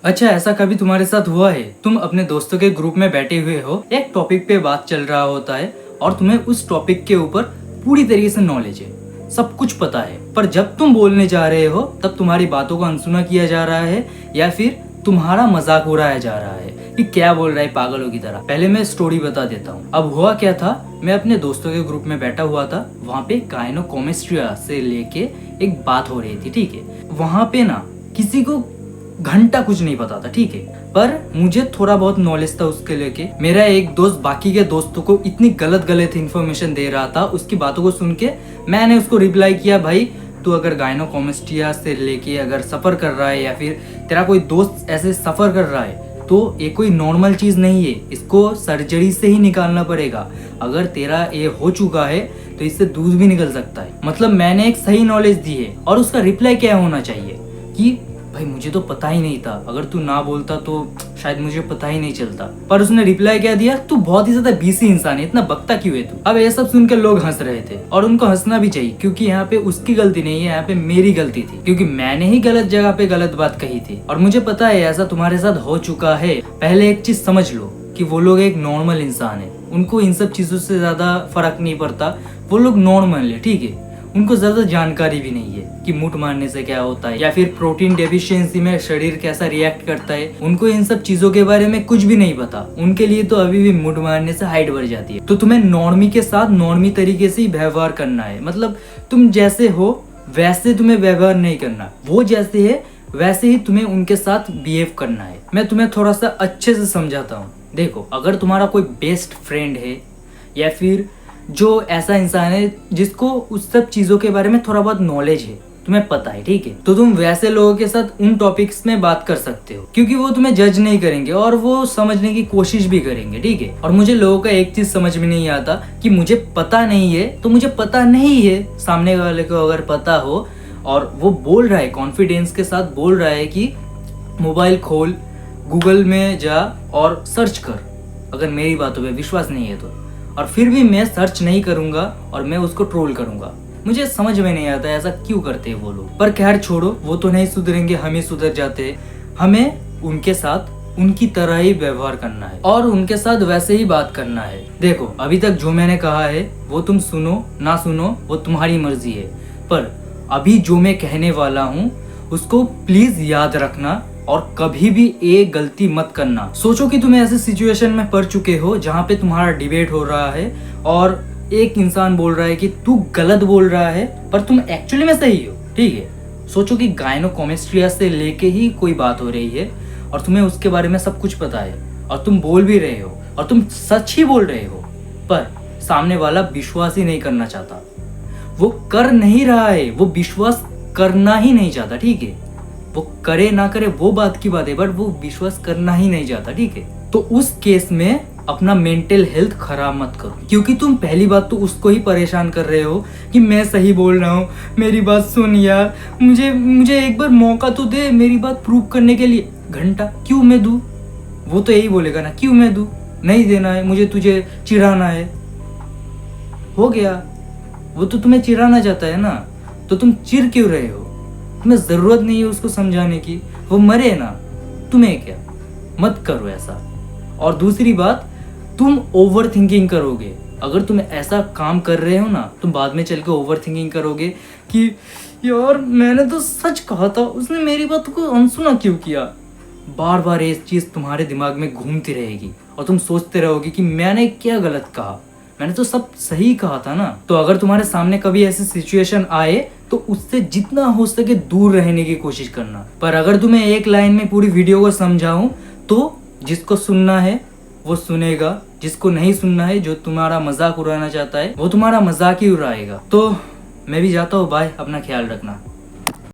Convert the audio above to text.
अच्छा, ऐसा कभी तुम्हारे साथ हुआ है? तुम अपने दोस्तों के ग्रुप में बैठे हुए हो, एक टॉपिक पे बात चल रहा होता है और तुम्हें उस टॉपिक के ऊपर पूरी तरीके से नॉलेज है, सब कुछ पता है, पर जब तुम बोलने जा रहे हो तब तुम्हारी बातों को अनसुना किया जा रहा है या फिर तुम्हारा मजाक उड़ाया जा रहा है कि क्या बोल रहा है पागलों की तरह। पहले मैं स्टोरी बता देता हूँ। अब हुआ क्या था, मैं अपने दोस्तों के ग्रुप में बैठा हुआ था, वहाँ पे गायनोकोमेस्ट्रिया से लेके एक बात हो रही थी, ठीक है। वहाँ पे ना किसी को घंटा कुछ नहीं पता था, ठीक है, पर मुझे थोड़ा बहुत नॉलेज था उसके लेके। मेरा एक दोस्त बाकी के दोस्तों को इतनी गलत गलत इन्फॉर्मेशन दे रहा था, उसकी बातों को सुन के मैंने उसको रिप्लाई किया, भाई तू अगर गायनोकोमेस्ट्रिया से लेके अगर सफर कर रहा है या फिर तेरा कोई दोस्त ऐसे सफर कर रहा है तो ये कोई नॉर्मल चीज नहीं है, इसको सर्जरी से ही निकालना पड़ेगा। अगर तेरा ये हो चुका है तो इससे दूध भी निकल सकता है। मतलब मैंने एक सही नॉलेज दी है। और उसका रिप्लाई क्या होना चाहिए कि भाई मुझे तो पता ही नहीं था, अगर तू ना बोलता तो शायद मुझे पता ही नहीं चलता। पर उसने रिप्लाई क्या दिया, तू बहुत ही ज्यादा बीसी इंसान है, इतना बकता क्यों है तू। अब ये सब सुनकर लोग हंस रहे थे और उनको हंसना भी चाहिए, क्योंकि यहाँ पे उसकी गलती नहीं है, यहाँ पे मेरी गलती थी, क्योंकि मैंने ही गलत जगह पे गलत बात कही थी। और मुझे पता है ऐसा तुम्हारे साथ हो चुका है। पहले एक चीज समझ लो कि वो लोग एक नॉर्मल इंसान है, उनको इन सब चीजों से ज्यादा फर्क नहीं पड़ता। वो लोग नॉर्मल है, ठीक है, उनको ज्यादा जानकारी भी नहीं है कि मुठ मारने से क्या होता है या फिर प्रोटीन डेफिशिएंसी में शरीर कैसा रिएक्ट करता है। उनको इन सब चीजों के बारे में कुछ भी नहीं पता। उनके लिए तो अभी भी मुठ मारने से हाइट बढ़ जाती है। तो तुम्हें नॉर्मी के साथ नॉर्मी तरीके से ही व्यवहार करना है। मतलब तुम जैसे हो वैसे तुम्हें व्यवहार नहीं करना, वो जैसे है वैसे ही तुम्हें उनके साथ बिहेव करना है। मैं तुम्हें थोड़ा सा अच्छे से समझाता हूँ। देखो, अगर तुम्हारा कोई बेस्ट फ्रेंड है या फिर जो ऐसा इंसान है जिसको उस सब चीजों के बारे में थोड़ा बहुत नॉलेज है, तुम्हें पता है, ठीक है, तो तुम वैसे लोगों के साथ उन टॉपिक्स में बात कर सकते हो, क्योंकि वो तुम्हें जज नहीं करेंगे और वो समझने की कोशिश भी करेंगे, ठीक है। और मुझे लोगों का एक चीज समझ में नहीं आता कि मुझे पता नहीं है तो मुझे पता नहीं है। सामने वाले को अगर पता हो और वो बोल रहा है, कॉन्फिडेंस के साथ बोल रहा है कि मोबाइल खोल, गूगल में जा और सर्च कर, अगर मेरी बातों पे विश्वास नहीं है तो, और फिर भी मैं सर्च नहीं करूंगा और मैं उसको ट्रोल करूंगा। मुझे समझ में नहीं आता ऐसा क्यों करते हैं वो लोग। पर खैर छोड़ो, वो तो नहीं सुधरेंगे, हम ही सुधर जाते हैं। हमें उनके साथ उनकी तरह ही व्यवहार करना है और उनके साथ वैसे ही बात करना है। देखो, अभी तक जो मैंने कहा है वो तुम सुनो ना सुनो वो तुम्हारी मर्जी है, पर अभी जो मैं कहने वाला हूँ उसको प्लीज याद रखना और कभी भी एक गलती मत करना। सोचो कि तुम ऐसे सिचुएशन में पड़ चुके हो जहाँ पे तुम्हारा डिबेट हो रहा है और एक इंसान बोल रहा है कि तू गलत बोल रहा है पर तुम एक्चुअली में सही हो, ठीक है। सोचो कि गायनोकोमेस्ट्रिया से लेके ही कोई बात हो रही है और तुम्हें उसके बारे में सब कुछ पता है और तुम बोल भी रहे हो और तुम सच ही बोल रहे हो, पर सामने वाला विश्वास ही नहीं करना चाहता। वो कर नहीं रहा है, वो विश्वास करना ही नहीं चाहता, ठीक है। वो करे ना करे वो बात की बात है, बट वो विश्वास करना ही नहीं चाहता, ठीक है। तो उस केस में अपना मेंटल हेल्थ खराब मत करो, क्योंकि तुम पहली बात तो उसको ही परेशान कर रहे हो कि मैं सही बोल रहा हूँ, मेरी बात सुन यार, मुझे एक बार मौका तो दे मेरी बात प्रूव करने के लिए। घंटा क्यों मैं दूं? वो तो यही बोलेगा ना, क्यों मैं दूं, नहीं देना है मुझे, तुझे चिढ़ाना है। हो गया, वो तो तुम्हें चिढ़ाना चाहता है ना, तो तुम चिढ़ क्यों रहे हो? तुम्हें जरूरत नहीं है उसको समझाने की, वो मरे ना, तुम्हें क्या। मत करो ऐसा। और दूसरी बात, तुम ओवर थिंकिंग करोगे। अगर तुम ऐसा काम कर रहे हो ना, तुम बाद में चल के ओवर थिंकिंग करोगे कि यार मैंने तो सच कहा था, उसने मेरी बात को अनसुना क्यों किया। बार बार ये चीज तुम्हारे दिमाग में घूमती रहेगी और तुम सोचते रहोगे कि मैंने क्या गलत कहा, मैंने तो सब सही कहा था ना। तो अगर तुम्हारे सामने कभी ऐसी सिचुएशन आए तो उससे जितना हो सके दूर रहने की कोशिश करना। पर अगर तुम्हें एक लाइन में पूरी वीडियो को समझाऊं तो जिसको सुनना है वो सुनेगा, जिसको नहीं सुनना है, जो तुम्हारा मजाक उड़ाना चाहता है वो तुम्हारा मजाक ही उड़ाएगा। तो मैं भी जाता हूँ, बाय, अपना ख्याल रखना।